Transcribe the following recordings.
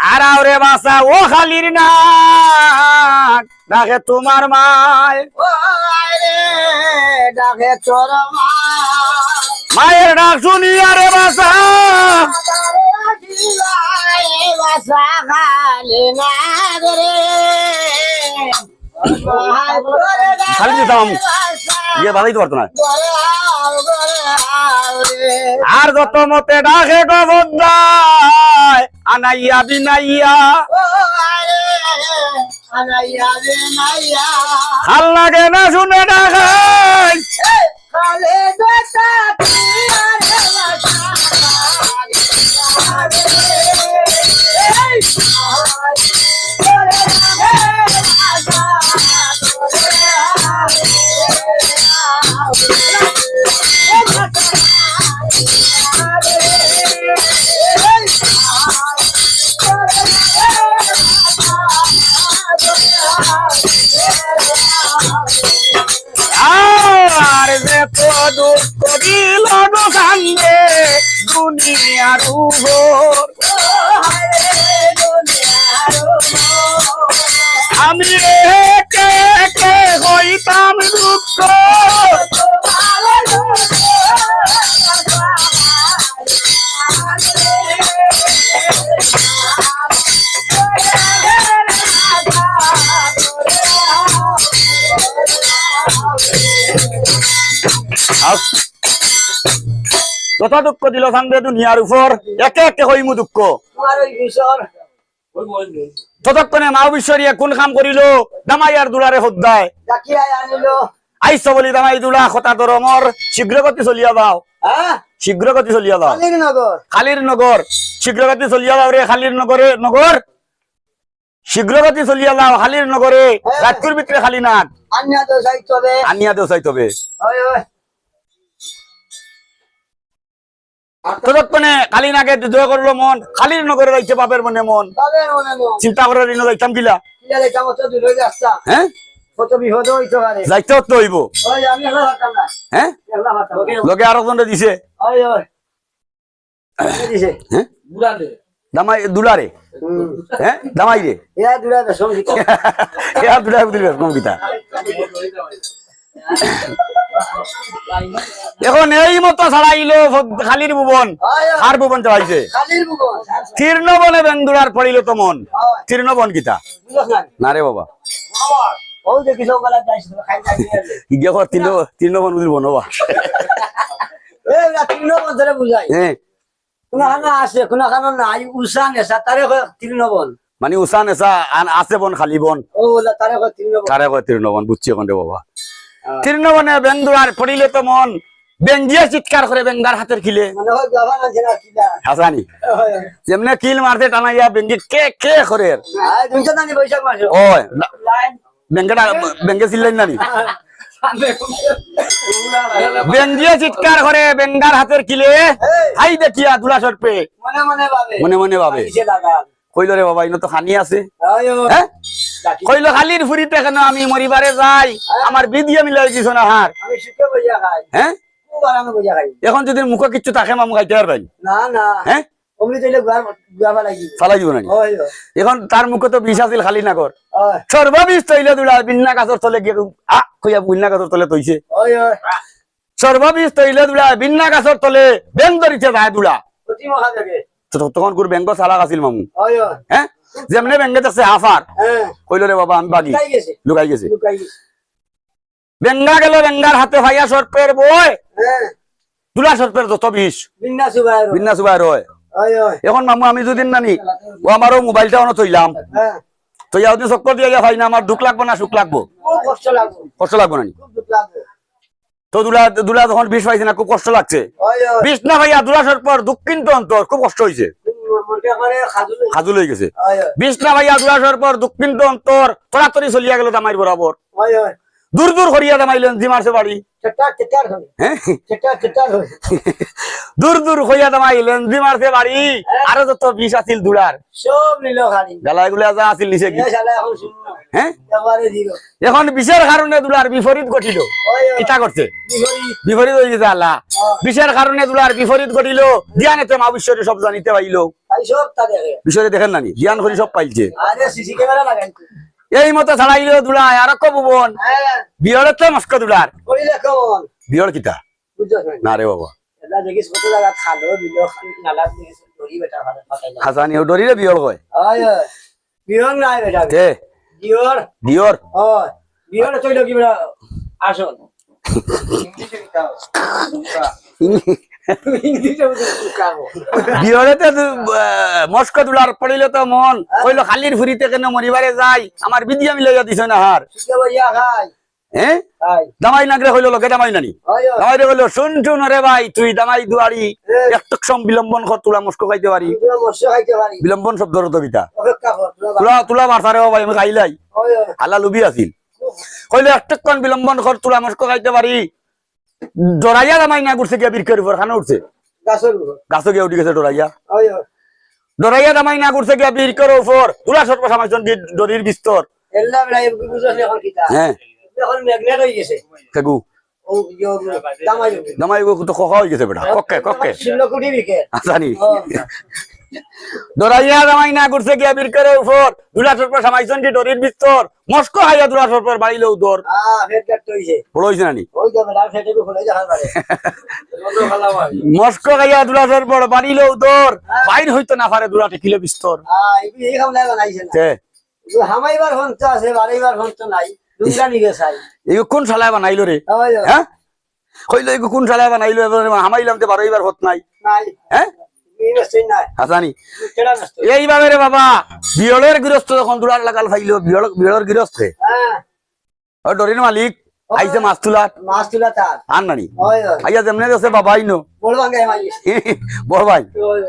আর আওরে বাসা ও খালির না ডাকে তোমার মায় ডাকে তোর মায়ের ডাক শুনি আরে বাসা বাসা খালি না রে খালি দিতাম ইয়ে বাধাইতে পারতো না আর যত মতে ডাকে গবদায় আনাইয়া বিনাইয়া ভাল লাগে না শুনে ডাকাই আর যে তো দুঃখ দিল কান্দে দুনিয়ার উপর আমি কে কে হইতাম দুঃখ যত দুঃখ দিল সান্দে দুনিয়ার উপর একে একে হইমু দুঃখ ততক্ষণে মা বিশ্বরিয়া কোন কাম করিল দামাইয়ার দুলারে হদ্দায় আইস বলি দামাই দুলা কথা ধরমর শীঘ্র গতি চলিয়া যাও শীঘ্র গতি চলিয়া যাও খালির নগর শীঘ্র গতি চলিয়া যাও রে খালির নগরে নগর শীঘ্র গতি চলিয়া যাও খালির নগরে রাজকুর ভিতরে খালি নাক আনিয়া দেও চাইতবে ততক্ষণে খালি নাকে দয়া করলো মন খালির নগরে যাইছে বাপের মনে মন চিন্তা করে ঋণ যাইতাম কিলা হ্যাঁ যাইতে তো হইব হ্যাঁ লোকে আরো জনে দিছে হ্যাঁ দামাই দুলারে হ্যাঁ দামাই রে কমকিতা এখন এই মতো ছাড়াইল খালির ভুবন আর ভুবন চাইছে তৃণবনে বেন্দুরার পড়িল তো মন তৃণবন গীতা না রে বাবা তৃণবন বুঝব নবা মানে উষা নেশা আছে বন খালি বন তারে কয় তৃণবন বুঝছি এখন রে বাবা তৃণবনে বেন্দুরার পড়িলে তো মন বেঞ্জিয়া চিৎকার করে বেঙ্গার হাতের খিলে হাসানি যেমনে কিল মারতে টানাইয়া বেঙ্গি কে কে করে বেঙ্গটা বেঙ্গে চিল্লাই নানি বেঞ্জিয়া চিৎকার করে বেঙ্গার হাতের খিলে হাই দেখিয়া দুলা সর্পে মনে মনে ভাবে কইল রে বাবা ইনো তো খানি আছে হ্যাঁ কইল খালির ফুরিতে কেন আমি মরিবারে যাই আমার বিদিয়া মিলাই দিছ না হার হ্যাঁ এখন যদি মুখ কিচ্ছু থাকে মামু খাইতে পারবেন হ্যাঁ চালাই দিব না এখন তার মুখে তো বিষ আছিল খালি না কর সর্ববিষ তৈলে দুলা বিন্না গাছর তলে গিয়ে খুঁয়া বিন্না গাছর তলে তৈছে সর্ববিষ তৈলে দুলা বিন্না গাছর তলে বেং ধরিছে যায় দুলা তখন কোন বেঙ্গ চালাক আছিল মামু হ্যাঁ যেমনে বেঙ্গে দেখছে হাফার কইল রে বাবা আমি বাগি লুকাই গেছে বেঙ্গা গেল বেঙ্গার হাতে ভাইয়া সর্পের বই দুলা সর্পের যত বিষ বিন্না সুবাই রয় এখন মামু আমি যদি নানি ও আমারও মোবাইলটা অন থইলাম তো ইয়াদি চক্কর দিয়ে ভাই না আমার দুঃখ লাগবো না সুখ লাগবো কষ্ট লাগবো না তো দুলা দুলা যখন বিষ পাইছে না খুব কষ্ট লাগছে বিষ না ভাইয়া দুলা সর্পর দক্ষিণ অন্তর খুব কষ্ট হয়েছে খাজুল হয়ে গেছে বিষ না ভাইয়া দুলা সর্পর দক্ষিণ অন্তর তড়াতড়ি চলিয়া গেল দামাইর বরাবর দূর দূর করিয়া দামাইলেন জি মারছে বাড়ি হ্যাঁ দূর দূর হইয়া দামাইলেন জি মারছে বাড়ি আরো যত বিষ আছিল দুলার সব নিল খালি গালা এগুলা যা আছিল নিচে কি শালা এখন শুননা হ্যাঁ এবারে দিল এখন বিষের কারণে দুলার বিপরীত ঘটিল কিতা করছে বিপরীত হয়ে গেছে আল্লাহ বিষের কারণে দুলার বিপরীত ঘটিল জ্ঞানেতে মাবিশ্বরে সব জানিতে পাইল তাই সব তা দেখে বিষয়ে দেখেন নানি জ্ঞান করি সব পাইছে আরে সিসি ক্যামেরা লাগাইছে এই মতো ছাড়াইল দুলায় আর কবুবন হ্যাঁ বিয়রের তো মস্ক দুলার করিলে কেমন বিয়র কিতা বুঝছস না না রে বাবা এটা দেখিস কত জায়গা খালো দিল খালি নালা দেখিস ধরি বেটা ভালো পাকাই না হাসানি ও ডরিরে বিয়র কয় আয় বিয়র নাই বেটা কে বিয়র বিয়র ও বিয়র চইল কি বেটা আসল ইংলিশে কামো বিয়রেতে মস্ক দুলার পড়িলে তো মন কইলো খালির ফুরিতে কেন মরিবারে যাই আমার বিদিয়া মিলাইয়া দিছ না হার শিখে বইয়া খাই হ্যাঁ খাই দামাই নাগরে হইলো লোকে দামাই নানি আয় দামাই রে হইলো শুন শুন রে ভাই তুই দামাই দুয়ারি একটু সম বিলম্বন কর তুলা মস্ক খাইতে পারি তুই মশা খাইতে পারি বিলম্বন শব্দর তো কিতা অপেক্ষা কর তুলা তুলা মারতারে ভাই আমি খাইলাই আয় আল্লাহ লুবি আছিল কইলো একটুক্ষণ বিলম্বন কর তুলা মস্ক খাইতে পারি ডরাইয়া দামাই না ঘুরছে গিয়া বীর করিবার খানা উঠছে গাছর গাছ গিয়া উঠি গেছে ডরাইয়া আয় ডরাইয়া দামাই না ঘুরছে গিয়া বীর করে উপর তুলা সর্ব সামাজন ডরির বিস্তর এল্লা বেটা বুঝছস এখন কিতা হ্যাঁ এখন ম্যাগনেট হয়ে গেছে কেগু ও ইয়ো দামাই দামাই তো খোখা হয়ে গেছে বেটা কক্কে কক্কে 16 কোটি বিকে জানি ডরাইয়া দামাই না ঘুরছে গিয়া বীর করে উপর তুলা সর্ব সামাজন কি ডরির বিস্তর মস্ক হাইয়া তুলা সর্ব বাড়িলে উদর ফের কাট হইছে বড় হইছে নানি ওই তো বেটা ফেটে খুলে যাওয়ার পারে বন্ধ খালা ভাই মস্ক খাইয়া দুলা সর্বর বাড়িলেও দর বাইর হইতো না পারে দুলাতে কিলো বিস্তর এই খামলা বানাইছে না কে হামাইবার ফোন তো আছে বাড়াইবার ফোন তো নাই দুইটা নিগে চাই এই কোন শালায় বানাইলো রে ওই হ্যাঁ কইলো এই কোন শালায় বানাইলো এবার হামাইলাম তে বারোইবার হত নাই নাই হ্যাঁ এই নষ্ট নাই হাসানি কেডা নষ্ট এইভাবে রে বাবা বিয়লের গৃহস্থ যখন দুলার লাগাল ফাইলো বিয়লের গৃহস্থে হ্যাঁ ও ডরির মালিক আইছে মাছ তুলা মাছ তুলা তার আর নানি ওই আইয়া যেমনে আছে বাবাই নো বড় ভাঙ্গে মাইস বড় ভাই ওই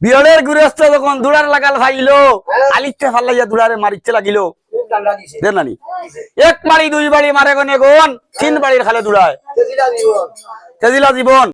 বিয়লের গৃহস্থ যখন দুলার লাগাল ফাইলো আলিতে ফালাইয়া দুলারে মারিতে লাগিলো খুব ডান্ডা দিছে দেন নানি এক বাড়ি দুই বাড়ি মারে গনে গন তিন বাড়ির খালে দুলায় তেজিলা দিব তেজিলা জীবন